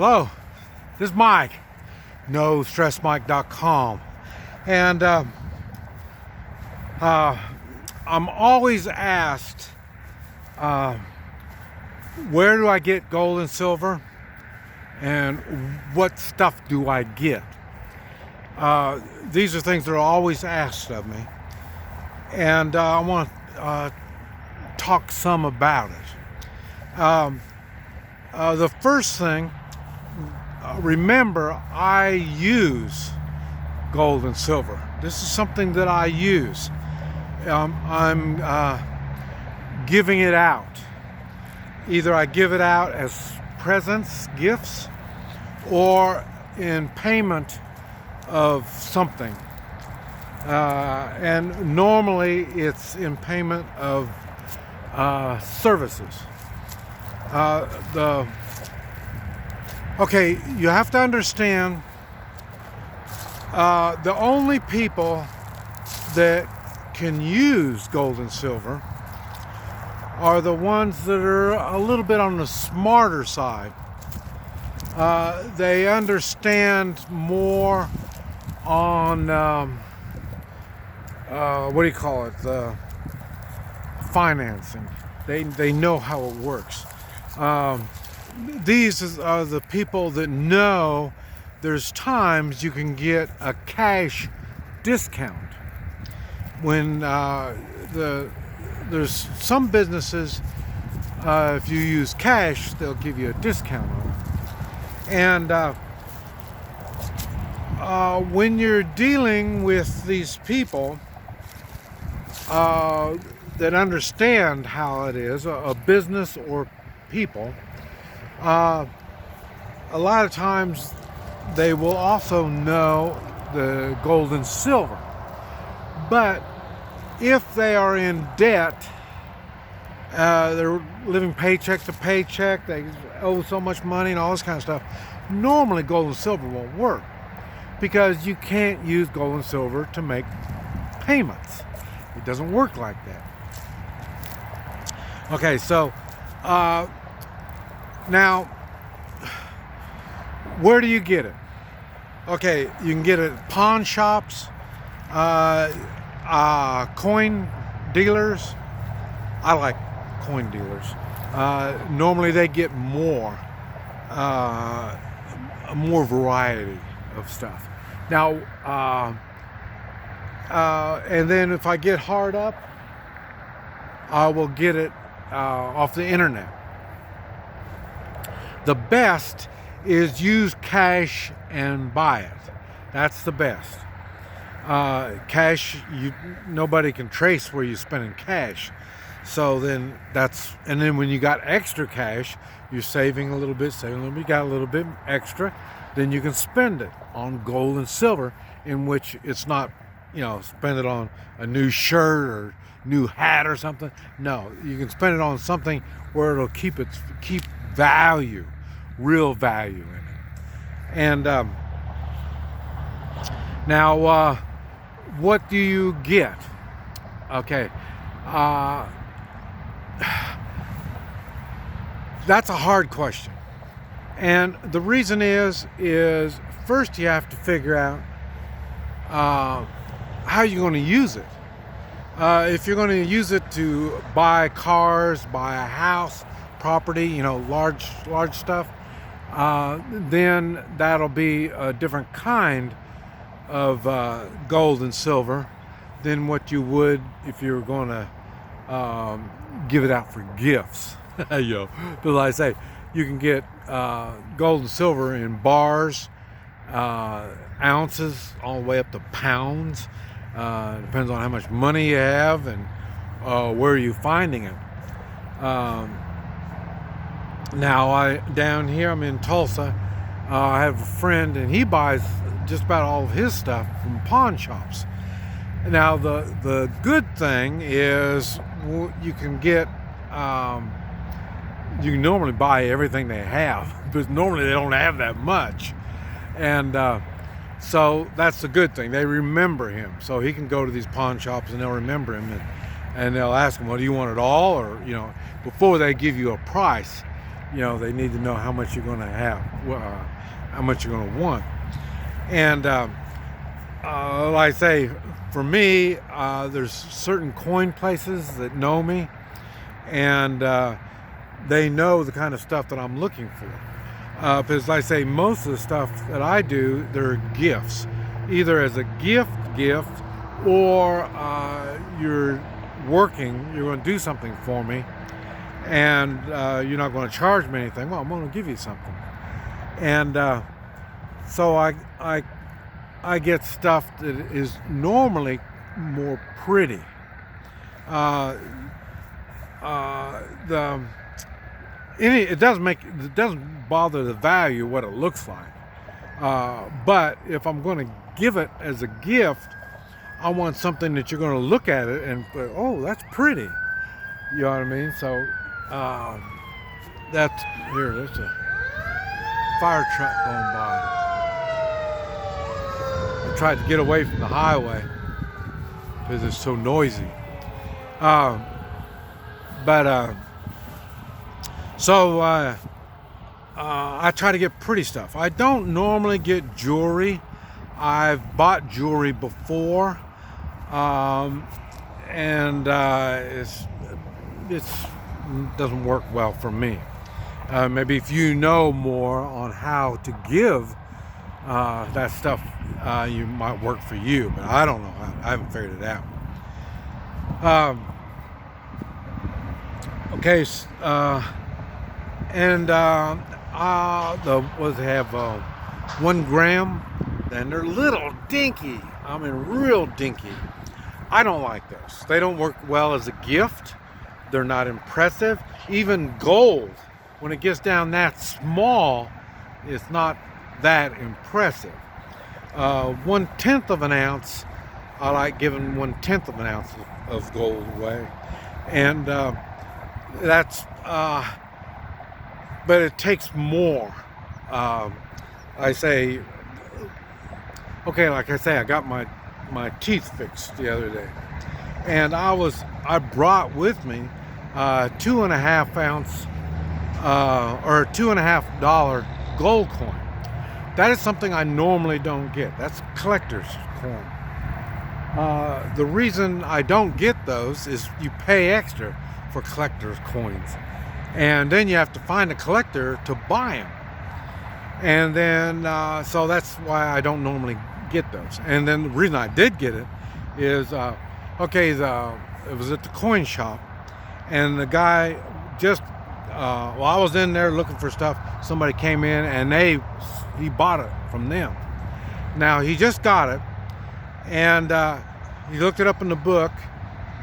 Hello, this is Mike, NoStressMike.com, and I'm always asked, where do I get gold and silver, and what stuff do I get? These are things that are always asked of me, and I want to talk some about it. The first thing, remember, I use gold and silver. This is something that I use. I'm giving it out. Either I give it out as presents, gifts, or in payment of something. And normally it's in payment of services. Okay, you have to understand, the only people that can use gold and silver are the ones that are a little bit on the smarter side. They understand more on what do you call it, the financing. They know how it works. These are the people that know there's times you can get a cash discount. When there's some businesses, if you use cash, they'll give you a discount on it. And when you're dealing with these people that understand how it is, a business or people, a lot of times they will also know the gold and silver. But if they are in debt, they're living paycheck to paycheck, they owe so much money and all this kind of stuff, normally gold and silver won't work, because you can't use gold and silver to make payments. It doesn't work like that. Okay, so now, where do you get it? Okay, you can get it at pawn shops, coin dealers. I like coin dealers. Normally they get more variety of stuff. Now, and then if I get hard up, I will get it off the internet. The best is use cash and buy it. That's the best. Cash, nobody can trace where you're spending cash. So then and then when you got extra cash, you're saving a little bit, you got a little bit extra, then you can spend it on gold and silver, in which it's not, spend it on a new shirt or new hat or something. No, you can spend it on something where it'll keep value, real value in it. And now, what do you get? Okay, that's a hard question, and the reason is first you have to figure out how you're going to use it. If you're going to use it to buy cars, buy a house, property, large stuff, then that'll be a different kind of gold and silver than what you would if you were going to give it out for gifts. But like I say, you can get gold and silver in bars, ounces, all the way up to pounds. Depends on how much money you have and where you're finding it. Now, down here, I'm in Tulsa. I have a friend, and he buys just about all of his stuff from pawn shops. Now, the good thing is you can get, you can normally buy everything they have, but normally they don't have that much. And so that's the good thing. They remember him. So he can go to these pawn shops and they'll remember him. And they'll ask him, well, do you want it all? Or, before they give you a price, they need to know how much you're going to have, how much you're going to want. And like I say, for me, there's certain coin places that know me, and they know the kind of stuff that I'm looking for. Because like I say, most of the stuff that I do, they're gifts, either as a gift, or you're working, you're going to do something for me, and you're not going to charge me anything. Well, I'm going to give you something. And so I get stuff that is normally more pretty. It doesn't bother the value what it looks like. But if I'm going to give it as a gift, I want something that you're going to look at it and go, oh, that's pretty. You know what I mean? So there's a fire truck going by. I tried to get away from the highway because it's so noisy. So I try to get pretty stuff. I don't normally get jewelry. I've bought jewelry before, and it doesn't work well for me. Maybe if you know more on how to give that stuff, you might work for you, but I don't know. I haven't figured it out. Okay, and they have 1 gram, and they're little dinky. I mean, real dinky. I don't like those. They don't work well as a gift. They're not impressive. Even gold, when it gets down that small, it's not that impressive. 1/10 of an ounce, I like giving 1/10 of an ounce of gold away, and that's. But it takes more. I say, okay, like I say, I got my teeth fixed the other day, and I brought with me 2.5 ounce or $2.50 gold coin. That is something I normally don't get. That's collector's coin. The reason I don't get those is you pay extra for collector's coins, and then you have to find a collector to buy them. And then so that's why I don't normally get those. And then the reason I did get it is it was at the coin shop, and the guy just while I was in there looking for stuff, somebody came in and he bought it from them. Now he just got it, and he looked it up in the book.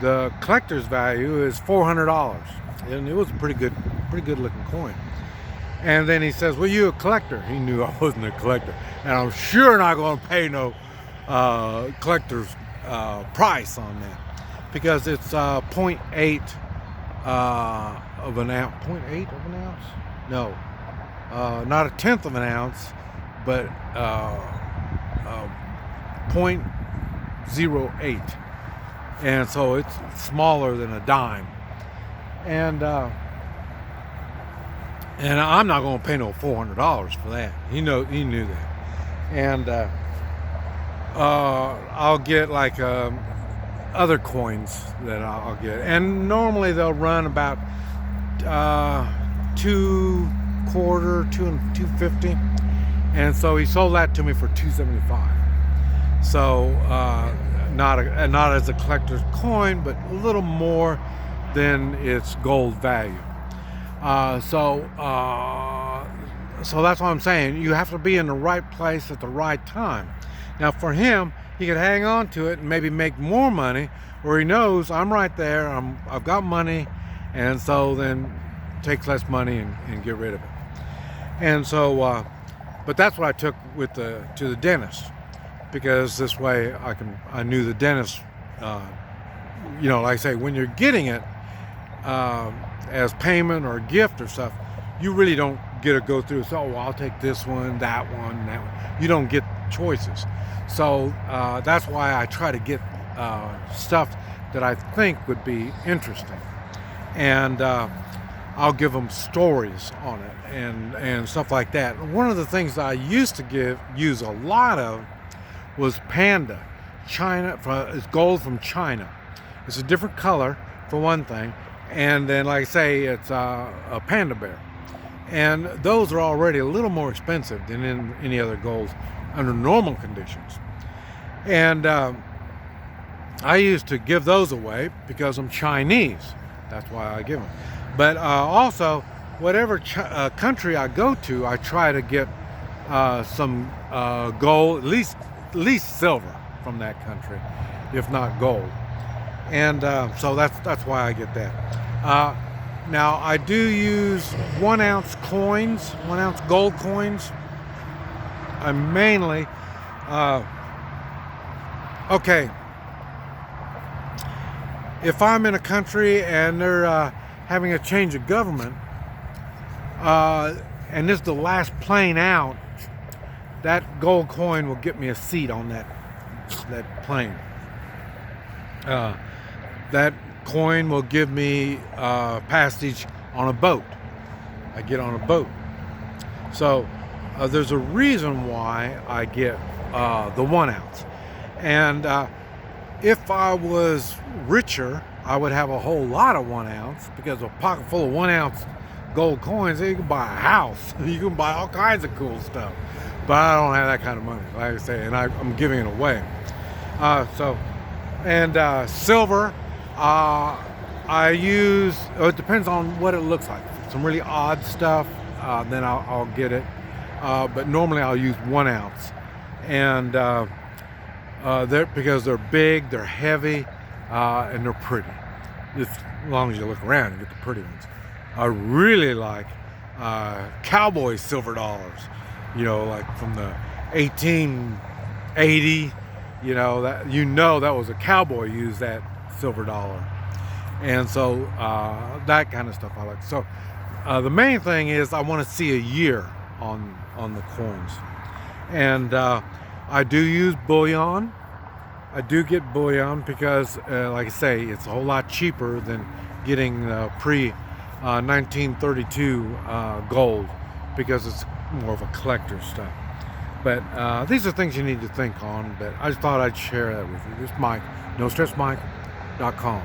The collector's value is $400, and it was a pretty good looking coin. And then he says, well, you a collector? He knew I wasn't a collector, and I'm sure not going to pay no collector's price on that, because it's 0.8 of an ounce. 0.8 of an ounce? No, not 1/10 of an ounce, but 0.08. And so it's smaller than a dime. And I'm not going to pay no $400 for that. He knew that. And I'll get like other coins that I'll get, and normally they'll run about $2.25, and so he sold that to me for $2.75. So not as a collector's coin, but a little more than its gold value. So that's what I'm saying. You have to be in the right place at the right time. Now for him, he could hang on to it and maybe make more money, or he knows I'm right there, I've got money, and so then takes less money and get rid of it. And so, but that's what I took to the dentist, because this way I knew the dentist, like I say, when you're getting it as payment or a gift or stuff, you really don't get to go through. So, I'll take this one, that one, that one. You don't get choices. So that's why I try to get stuff that I think would be interesting. And I'll give them stories on it and stuff like that. One of the things that I used to use a lot of was Panda. It's gold from China. It's a different color for one thing, and then like I say, it's a panda bear. And those are already a little more expensive than in any other gold under normal conditions. And I used to give those away because I'm Chinese. That's why I give them. But also, whatever country I go to, I try to get some gold, at least silver from that country, if not gold. And so that's why I get that. Now I do use 1 ounce coins, 1 ounce gold coins. I mainly, okay, if I'm in a country and they're having a change of government, and this is the last plane out, that gold coin will get me a seat on that plane. That coin will give me passage on a boat. I get on a boat. So there's a reason why I get the 1 ounce. And if I was richer, I would have a whole lot of 1 ounce, because a pocket full of 1 ounce gold coins, you can buy a house. You can buy all kinds of cool stuff. But I don't have that kind of money, like I say, and I'm giving it away. Silver, I use, it depends on what it looks like. Some really odd stuff, then I'll get it. But normally I'll use 1 ounce. And because they're big, they're heavy, and they're pretty. As long as you look around and get the pretty ones. I really like cowboy silver dollars, like from the 1880, that was a cowboy used that silver dollar. And so that kind of stuff I like. So the main thing is I want to see a year on the coins. And I do use bullion. I do get bullion because, like I say, it's a whole lot cheaper than getting pre-1932 gold, because it's more of a collector's stuff. But these are things you need to think on, but I just thought I'd share that with you. This is Mike, NoStressMike.com.